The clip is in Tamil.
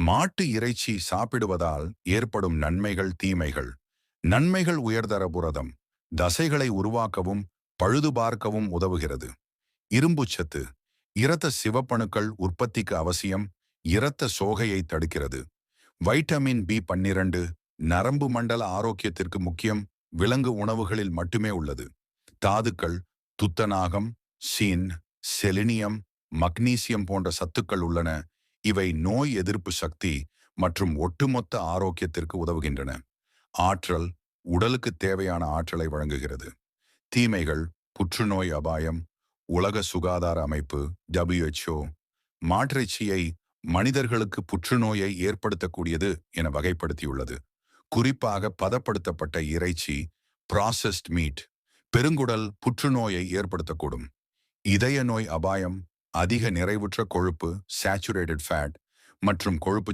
மாட்டு இறைச்சி சாப்பிடுவதால் ஏற்படும் நன்மைகள் தீமைகள். நன்மைகள்: உயர்தர புரதம் தசைகளை உருவாக்கவும் பழுது பார்க்கவும் உதவுகிறது. இரும்புச்சத்து இரத்த சிவப்பணுக்கள் உற்பத்திக்கு அவசியம், இரத்த சோகையை தடுக்கிறது. வைட்டமின் பி 12 நரம்பு மண்டல ஆரோக்கியத்திற்கு முக்கியம், விலங்கு உணவுகளில் மட்டுமே உள்ளது. தாதுக்கள்: துத்தநாகம், சீன், செலினியம், மக்னீசியம் போன்ற சத்துக்கள் உள்ளன. இவை நோய் எதிர்ப்பு சக்தி மற்றும் ஒட்டுமொத்த ஆரோக்கியத்திற்கு உதவுகின்றன. ஆற்றல்: உடலுக்கு தேவையான ஆற்றலை வழங்குகிறது. தீமைகள்: புற்றுநோய் அபாயம். உலக சுகாதார அமைப்பு WHO மாட்டிறைச்சியை மனிதர்களுக்கு புற்றுநோயை ஏற்படுத்தக்கூடியது என வகைப்படுத்தியுள்ளது. குறிப்பாக பதப்படுத்தப்பட்ட இறைச்சி ப்ராசஸ்ட் மீட் பெருங்குடல் புற்றுநோயை ஏற்படுத்தக்கூடும். இதய நோய் அபாயம்: அதிக நிறைவுற்ற கொழுப்பு சேச்சுரேட்டட் ஃபேட் மற்றும் கொழுப்பு